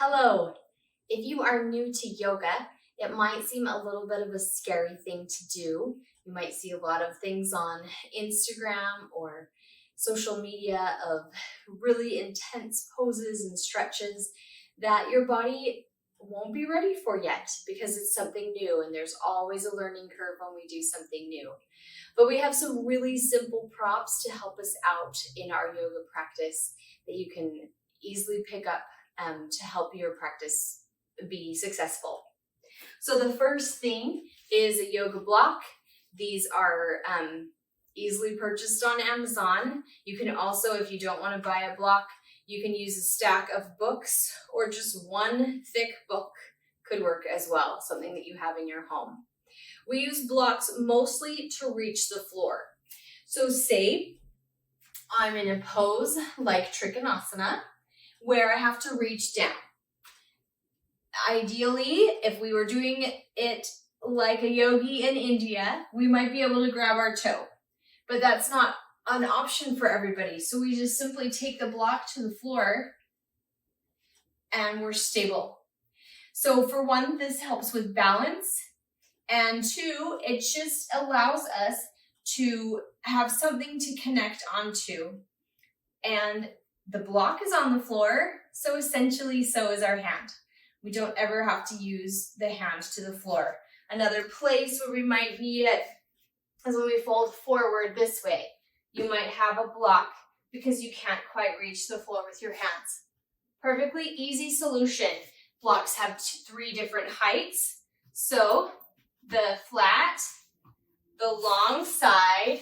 Hello. If you are new to yoga, it might seem a little bit of a scary thing to do. You might see a lot of things on Instagram or social media of really intense poses and stretches that your body won't be ready for yet because it's something new and there's always a learning curve when we do something new. But we have some really simple props to help us out in our yoga practice that you can easily pick up to help your practice be successful. So the first thing is a yoga block. These are easily purchased on Amazon. You can also, if you don't want to buy a block, you can use a stack of books or just one thick book could work as well, something that you have in your home. We use blocks mostly to reach the floor. So say I'm in a pose like Trikonasana, where I have to reach down. Ideally, if we were doing it like a yogi in India, we might be able to grab our toe, but that's not an option for everybody. So we just simply take the block to the floor and we're stable. So for one, this helps with balance, and two, it just allows us to have something to connect onto. And the block is on the floor, so essentially so is our hand. We don't ever have to use the hand to the floor. Another place where we might need it is when we fold forward this way. You might have a block because you can't quite reach the floor with your hands. Perfectly easy solution. Blocks have three different heights. So the flat, the long side,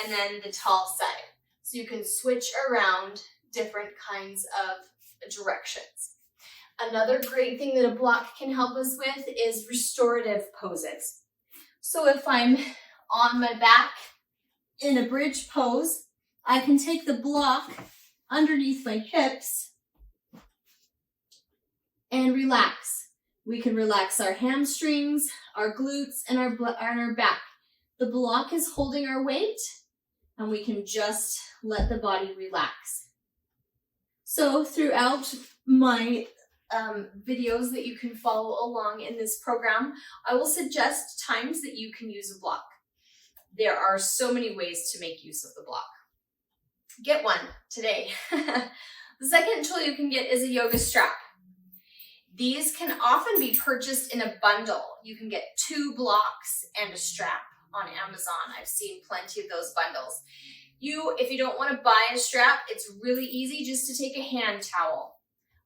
and then the tall side. So you can switch around different kinds of directions. Another great thing that a block can help us with is restorative poses. So if I'm on my back in a bridge pose, I can take the block underneath my hips and relax. We can relax our hamstrings, our glutes, and our back. The block is holding our weight, and we can just let the body relax. So throughout my videos that you can follow along in this program, I will suggest times that you can use a block. There are so many ways to make use of the block. Get one today. The second tool you can get is a yoga strap. These can often be purchased in a bundle. You can get 2 blocks and a strap on Amazon. I've seen plenty of those bundles. If you don't want to buy a strap, it's really easy just to take a hand towel.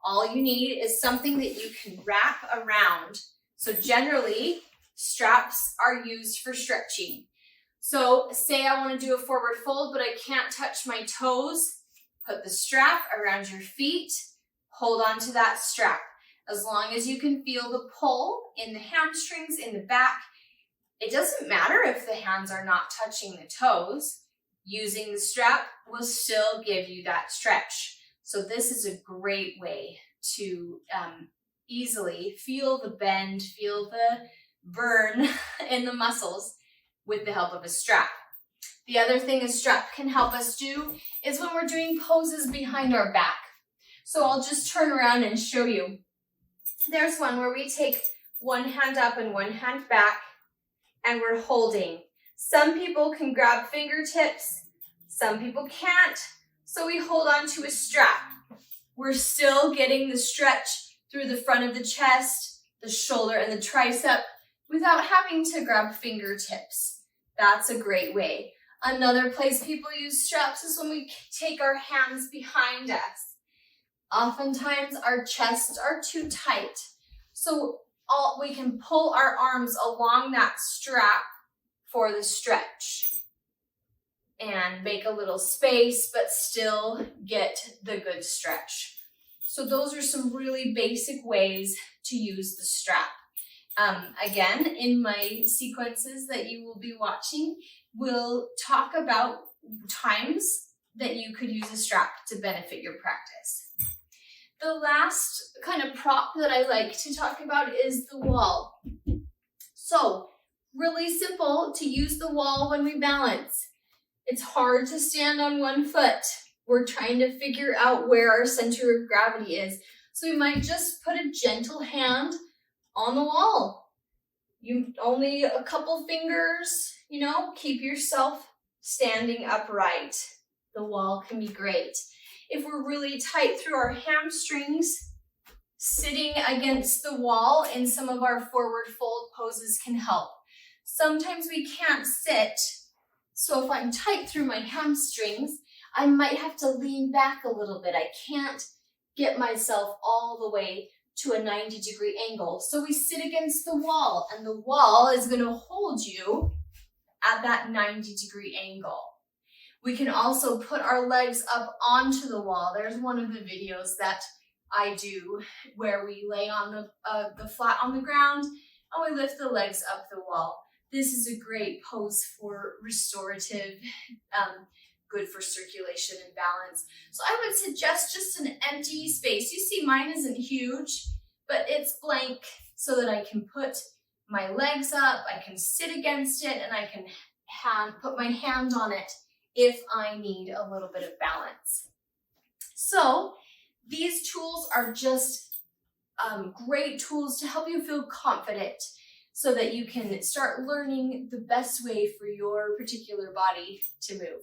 All you need is something that you can wrap around. So generally, straps are used for stretching. So say I want to do a forward fold, but I can't touch my toes. Put the strap around your feet. Hold on to that strap. As long as you can feel the pull in the hamstrings, in the back, it doesn't matter if the hands are not touching the toes. Using the strap will still give you that stretch. So this is a great way to easily feel the bend, feel the burn in the muscles with the help of a strap. The other thing a strap can help us do is when we're doing poses behind our back. So I'll just turn around and show you. There's one where we take one hand up and one hand back, and we're holding. Some people can grab fingertips, some people can't, so we hold on to a strap. We're still getting the stretch through the front of the chest, the shoulder, and the tricep without having to grab fingertips. That's a great way. Another place people use straps is when we take our hands behind us. Oftentimes our chests are too tight, so we can pull our arms along that strap for the stretch and make a little space, but still get the good stretch. So those are some really basic ways to use the strap. Again, in my sequences that you will be watching, we'll talk about times that you could use a strap to benefit your practice. The last kind of prop that I like to talk about is the wall. So, really simple to use the wall when we balance. It's hard to stand on one foot. We're trying to figure out where our center of gravity is. So we might just put a gentle hand on the wall. You only a couple fingers, keep yourself standing upright. The wall can be great. If we're really tight through our hamstrings, sitting against the wall in some of our forward fold poses can help. Sometimes we can't sit, so if I'm tight through my hamstrings, I might have to lean back a little bit. I can't get myself all the way to a 90-degree angle. So we sit against the wall, and the wall is going to hold you at that 90-degree angle. We can also put our legs up onto the wall. There's one of the videos that I do where we lay on the flat on the ground and we lift the legs up the wall. This is a great pose for restorative, good for circulation and balance. So I would suggest just an empty space. You see mine isn't huge, but it's blank so that I can put my legs up, I can sit against it, and I can put my hand on it if I need a little bit of balance. So these tools are just great tools to help you feel confident so that you can start learning the best way for your particular body to move.